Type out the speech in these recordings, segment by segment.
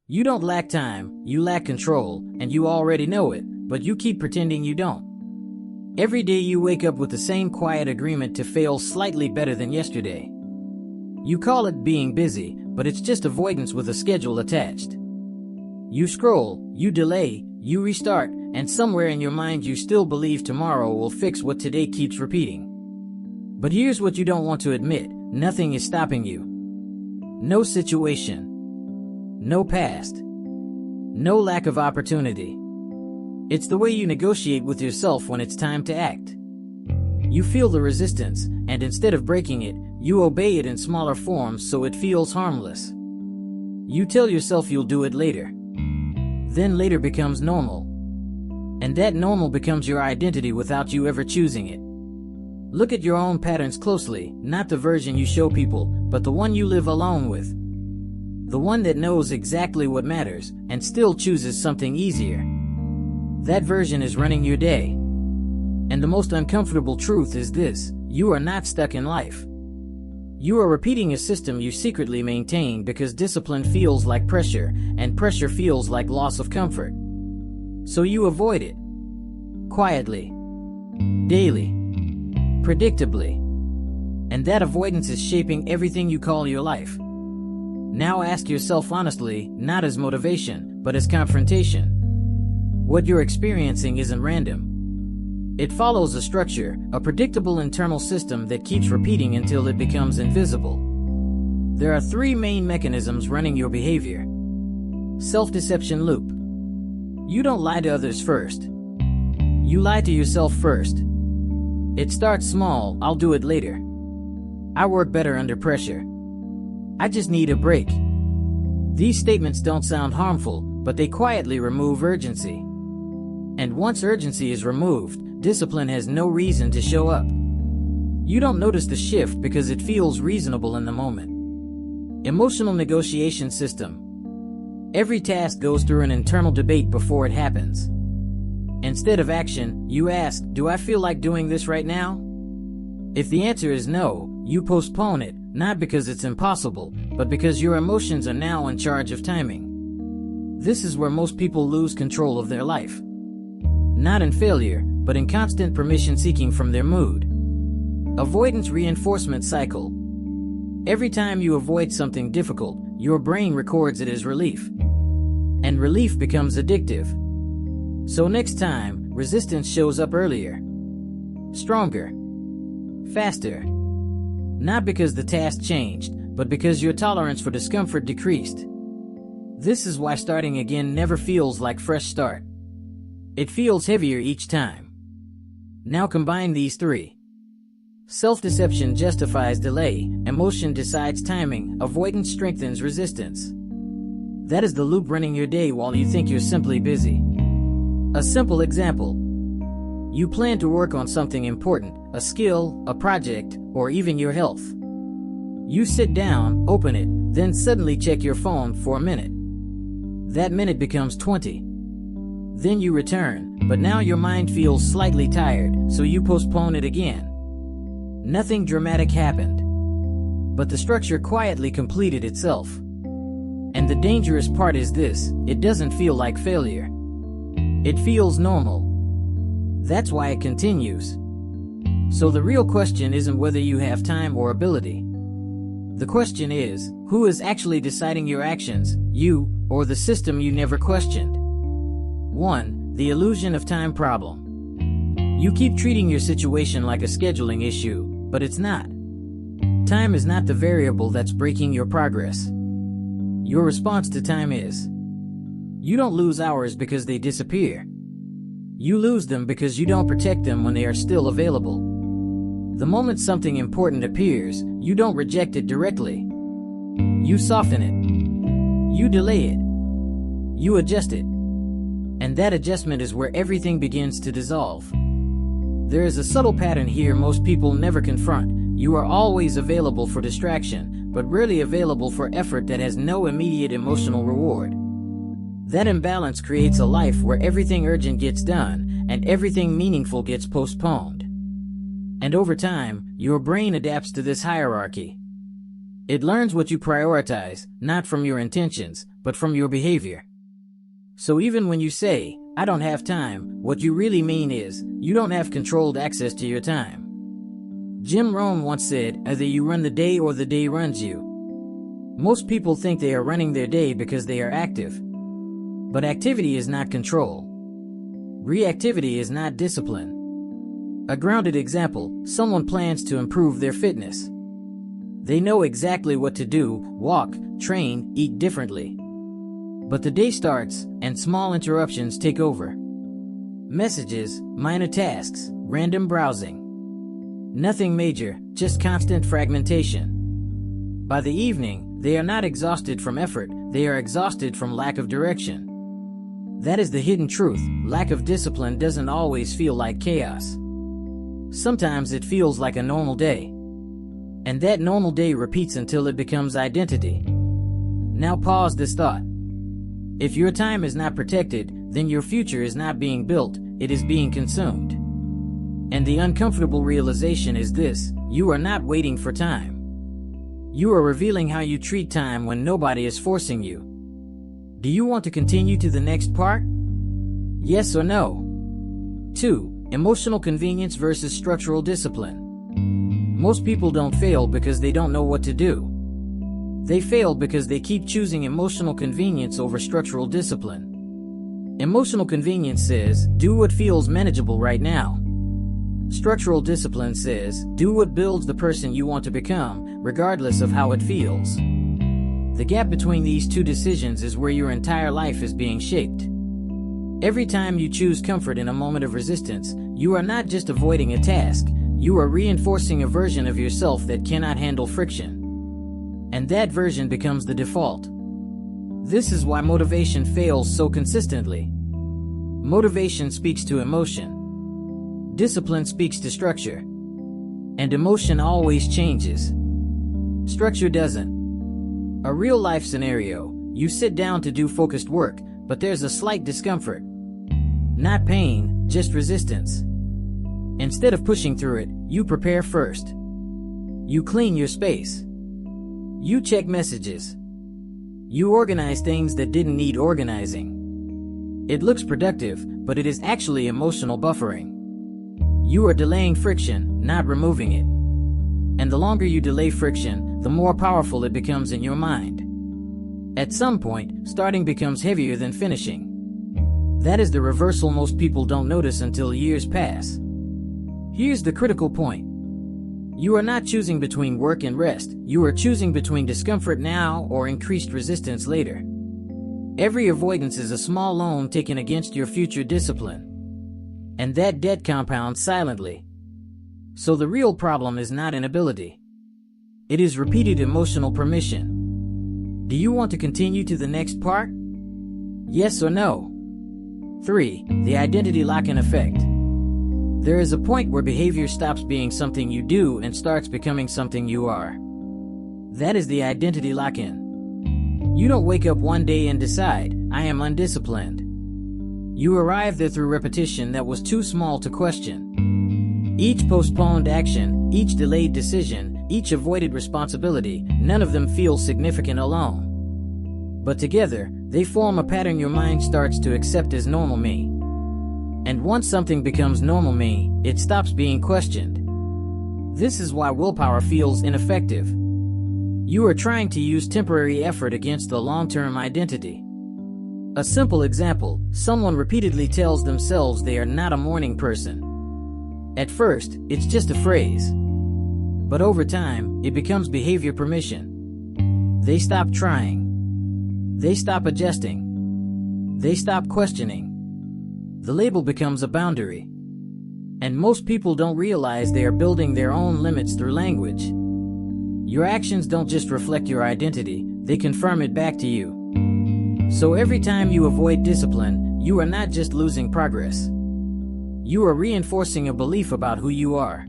You don't lack time, you lack control, and you already know it, but you keep pretending you don't. Every day you wake up with the same quiet agreement to fail slightly better than yesterday. You call it being busy, but it's just avoidance with a schedule attached. You scroll, you delay, you restart, and somewhere in your mind you still believe tomorrow will fix what today keeps repeating. But here's what you don't want to admit: nothing is stopping you. No situation. No past. No lack of opportunity. It's the way you negotiate with yourself when it's time to act. You feel the resistance, and instead of breaking it, you obey it in smaller forms so it feels harmless. You tell yourself you'll do it later. Then later becomes normal. And that normal becomes your identity without you ever choosing it. Look at your own patterns closely, not the version you show people, but the one you live alone with. The one that knows exactly what matters and still chooses something easier. That version is running your day. And the most uncomfortable truth is this: you are not stuck in life. You are repeating a system you secretly maintain because discipline feels like pressure, and pressure feels like loss of comfort. So you avoid it. Quietly. Daily. Predictably. And that avoidance is shaping everything you call your life. Now ask yourself honestly, not as motivation, but as confrontation. What you're experiencing isn't random. It follows a structure, a predictable internal system that keeps repeating until it becomes invisible. There are three main mechanisms running your behavior. Self-deception loop. You don't lie to others first. You lie to yourself first. It starts small: I'll do it later. I work better under pressure. I just need a break. These statements don't sound harmful, but they quietly remove urgency. And once urgency is removed, discipline has no reason to show up. You don't notice the shift because it feels reasonable in the moment. Emotional negotiation system. Every task goes through an internal debate before it happens. Instead of action, you ask, do I feel like doing this right now? If the answer is no, you postpone it, not because it's impossible, but because your emotions are now in charge of timing. This is where most people lose control of their life. Not in failure, but in constant permission seeking from their mood. Avoidance reinforcement cycle. Every time you avoid something difficult, your brain records it as relief. And relief becomes addictive. So next time, resistance shows up earlier. Stronger. Faster. Not because the task changed, but because your tolerance for discomfort decreased. This is why starting again never feels like fresh start. It feels heavier each time. Now combine these three. Self-deception justifies delay, emotion decides timing, avoidance strengthens resistance. That is the loop running your day while you think you're simply busy. A simple example. You plan to work on something important, a skill, a project, or even your health. You sit down, open it, then suddenly check your phone for a minute. That minute becomes 20. Then you return, but now your mind feels slightly tired, so you postpone it again. Nothing dramatic happened. But the structure quietly completed itself. And the dangerous part is this: it doesn't feel like failure. It feels normal. That's why it continues. So the real question isn't whether you have time or ability. The question is, who is actually deciding your actions, you, or the system you never questioned? 1. The illusion of time problem. You keep treating your situation like a scheduling issue, but it's not. Time is not the variable that's breaking your progress. Your response to time is, you don't lose hours because they disappear. You lose them because you don't protect them when they are still available. The moment something important appears, you don't reject it directly. You soften it. You delay it. You adjust it. And that adjustment is where everything begins to dissolve. There is a subtle pattern here most people never confront. You are always available for distraction, but rarely available for effort that has no immediate emotional reward. That imbalance creates a life where everything urgent gets done, and everything meaningful gets postponed. And over time, your brain adapts to this hierarchy. It learns what you prioritize, not from your intentions, but from your behavior. So even when you say, "I don't have time," what you really mean is, you don't have controlled access to your time. Jim Rohn once said, "Either you run the day or the day runs you." Most people think they are running their day because they are active. But activity is not control. Reactivity is not discipline. A grounded example, someone plans to improve their fitness. They know exactly what to do: walk, train, eat differently. But the day starts, and small interruptions take over. Messages, minor tasks, random browsing. Nothing major, just constant fragmentation. By the evening, they are not exhausted from effort, they are exhausted from lack of direction. That is the hidden truth: lack of discipline doesn't always feel like chaos. Sometimes it feels like a normal day. And that normal day repeats until it becomes identity. Now pause this thought. If your time is not protected, then your future is not being built, it is being consumed. And the uncomfortable realization is this: you are not waiting for time. You are revealing how you treat time when nobody is forcing you. Do you want to continue to the next part? Yes or no? 2. Emotional convenience versus structural discipline. Most people don't fail because they don't know what to do. They fail because they keep choosing emotional convenience over structural discipline. Emotional convenience says, do what feels manageable right now. Structural discipline says, do what builds the person you want to become, regardless of how it feels. The gap between these two decisions is where your entire life is being shaped. Every time you choose comfort in a moment of resistance, you are not just avoiding a task, you are reinforcing a version of yourself that cannot handle friction. And that version becomes the default. This is why motivation fails so consistently. Motivation speaks to emotion. Discipline speaks to structure. And emotion always changes. Structure doesn't. A real-life scenario: you sit down to do focused work, but there's a slight discomfort. Not pain, just resistance. Instead of pushing through it, you prepare first. You clean your space. You check messages. You organize things that didn't need organizing. It looks productive, but it is actually emotional buffering. You are delaying friction, not removing it. And the longer you delay friction, the more powerful it becomes in your mind. At some point, starting becomes heavier than finishing. That is the reversal most people don't notice until years pass. Here's the critical point. You are not choosing between work and rest, you are choosing between discomfort now or increased resistance later. Every avoidance is a small loan taken against your future discipline. And that debt compounds silently. So the real problem is not inability. It is repeated emotional permission. Do you want to continue to the next part? Yes or no? 3. The identity lock-in effect. There is a point where behavior stops being something you do and starts becoming something you are. That is the identity lock-in. You don't wake up one day and decide, I am undisciplined. You arrive there through repetition that was too small to question. Each postponed action, each delayed decision, each avoided responsibility, none of them feels significant alone. But together, they form a pattern your mind starts to accept as normal me. And once something becomes normal me, it stops being questioned. This is why willpower feels ineffective. You are trying to use temporary effort against the long-term identity. A simple example: someone repeatedly tells themselves they are not a morning person. At first, it's just a phrase. But over time, it becomes behavior permission. They stop trying. They stop adjusting. They stop questioning. The label becomes a boundary. And most people don't realize they are building their own limits through language. Your actions don't just reflect your identity, they confirm it back to you. So every time you avoid discipline, you are not just losing progress. You are reinforcing a belief about who you are.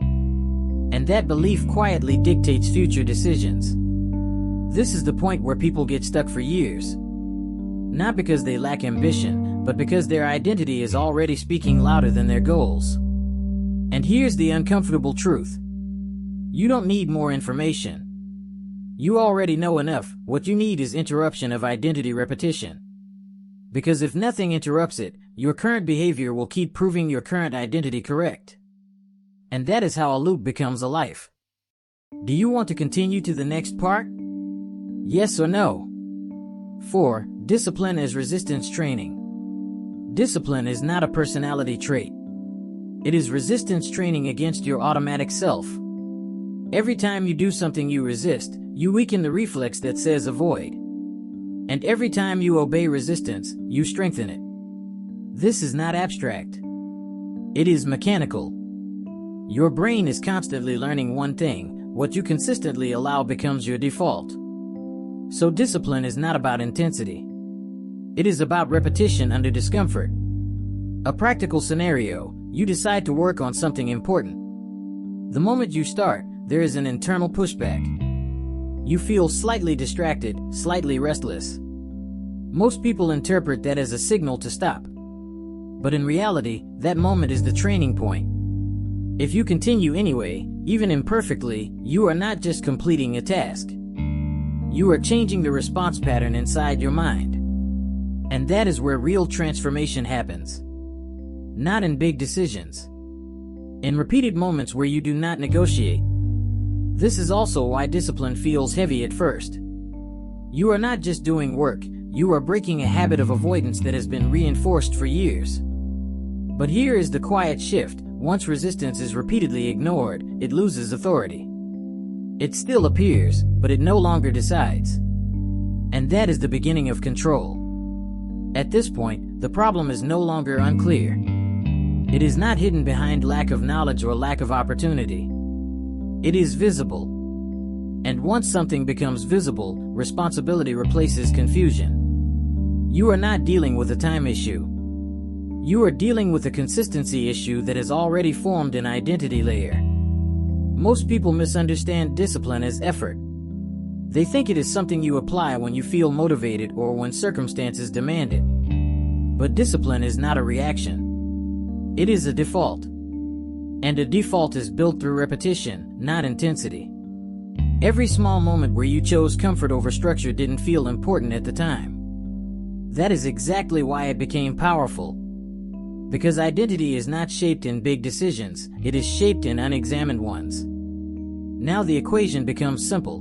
And that belief quietly dictates future decisions. This is the point where people get stuck for years. Not because they lack ambition, but because their identity is already speaking louder than their goals. And here's the uncomfortable truth. You don't need more information. You already know enough. What you need is interruption of identity repetition. Because if nothing interrupts it, your current behavior will keep proving your current identity correct. And that is how a loop becomes a life. Do you want to continue to the next part? Yes or no? 4. Discipline as resistance training. Discipline is not a personality trait. It is resistance training against your automatic self. Every time you do something you resist, you weaken the reflex that says avoid. And every time you obey resistance, you strengthen it. This is not abstract. It is mechanical. Your brain is constantly learning one thing. What you consistently allow becomes your default. So discipline is not about intensity. It is about repetition under discomfort. A practical scenario: you decide to work on something important. The moment you start, there is an internal pushback. You feel slightly distracted, slightly restless. Most people interpret that as a signal to stop. But in reality, that moment is the training point. If you continue anyway, even imperfectly, you are not just completing a task. You are changing the response pattern inside your mind. And that is where real transformation happens. Not in big decisions. In repeated moments where you do not negotiate. This is also why discipline feels heavy at first. You are not just doing work, you are breaking a habit of avoidance that has been reinforced for years. But here is the quiet shift: once resistance is repeatedly ignored, it loses authority. It still appears, but it no longer decides. And that is the beginning of control. At this point, the problem is no longer unclear. It is not hidden behind lack of knowledge or lack of opportunity. It is visible. And once something becomes visible, responsibility replaces confusion. You are not dealing with a time issue. You are dealing with a consistency issue that has already formed an identity layer. Most people misunderstand discipline as effort. They think it is something you apply when you feel motivated or when circumstances demand it. But discipline is not a reaction. It is a default. And a default is built through repetition, not intensity. Every small moment where you chose comfort over structure didn't feel important at the time. That is exactly why it became powerful. Because identity is not shaped in big decisions, it is shaped in unexamined ones. Now the equation becomes simple.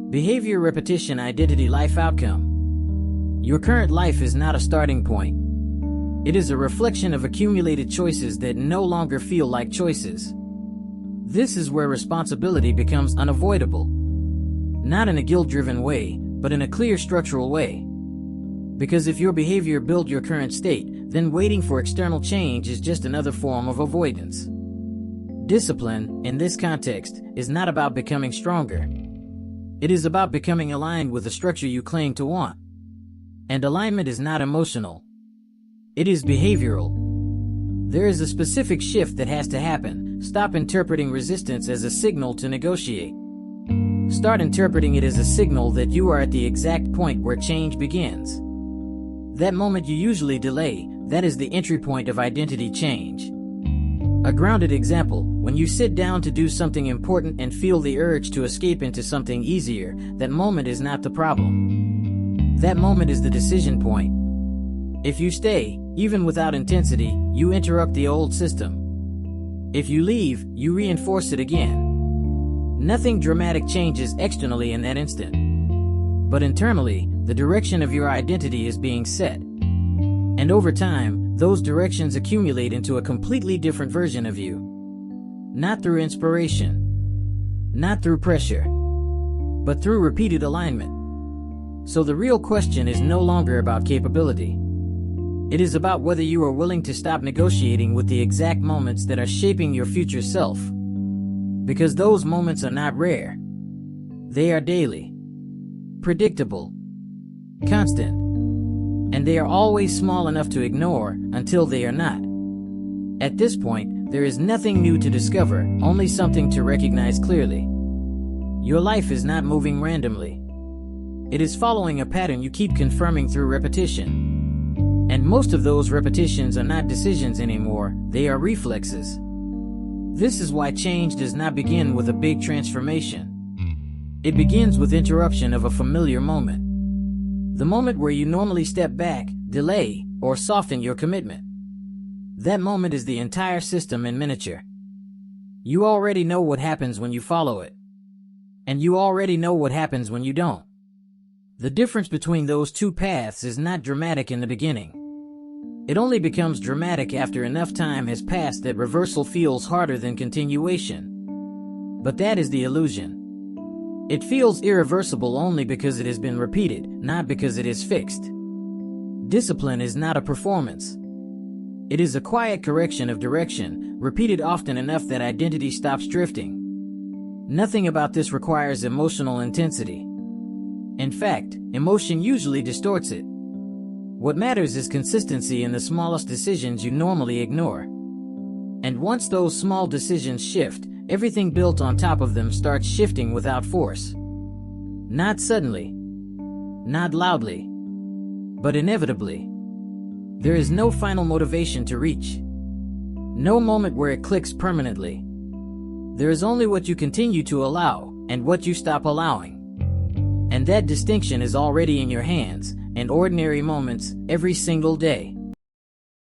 Behavior, repetition, identity, life outcome. Your current life is not a starting point. It is a reflection of accumulated choices that no longer feel like choices. This is where responsibility becomes unavoidable. Not in a guilt-driven way, but in a clear structural way. Because if your behavior built your current state, then waiting for external change is just another form of avoidance. Discipline, in this context, is not about becoming stronger. It is about becoming aligned with the structure you claim to want. And alignment is not emotional. It is behavioral. There is a specific shift that has to happen. Stop interpreting resistance as a signal to negotiate. Start interpreting it as a signal that you are at the exact point where change begins. That moment you usually delay, that is the entry point of identity change. A grounded example: when you sit down to do something important and feel the urge to escape into something easier, that moment is not the problem. That moment is the decision point. If you stay, even without intensity, you interrupt the old system. If you leave, you reinforce it again. Nothing dramatic changes externally in that instant. But internally, the direction of your identity is being set. And over time, those directions accumulate into a completely different version of you. Not through inspiration, not through pressure, but through repeated alignment. So the real question is no longer about capability. It is about whether you are willing to stop negotiating with the exact moments that are shaping your future self. Because those moments are not rare. They are daily, predictable, constant, and they are always small enough to ignore until they are not. At this point, there is nothing new to discover, only something to recognize clearly. Your life is not moving randomly. It is following a pattern you keep confirming through repetition. And most of those repetitions are not decisions anymore, they are reflexes. This is why change does not begin with a big transformation. It begins with interruption of a familiar moment. The moment where you normally step back, delay, or soften your commitment. That moment is the entire system in miniature. You already know what happens when you follow it. And you already know what happens when you don't. The difference between those two paths is not dramatic in the beginning. It only becomes dramatic after enough time has passed that reversal feels harder than continuation. But that is the illusion. It feels irreversible only because it has been repeated, not because it is fixed. Discipline is not a performance. It is a quiet correction of direction, repeated often enough that identity stops drifting. Nothing about this requires emotional intensity. In fact, emotion usually distorts it. What matters is consistency in the smallest decisions you normally ignore. And once those small decisions shift, everything built on top of them starts shifting without force. Not suddenly, not loudly, but inevitably. There is no final motivation to reach. No moment where it clicks permanently. There is only what you continue to allow, and what you stop allowing. And that distinction is already in your hands, in ordinary moments, every single day.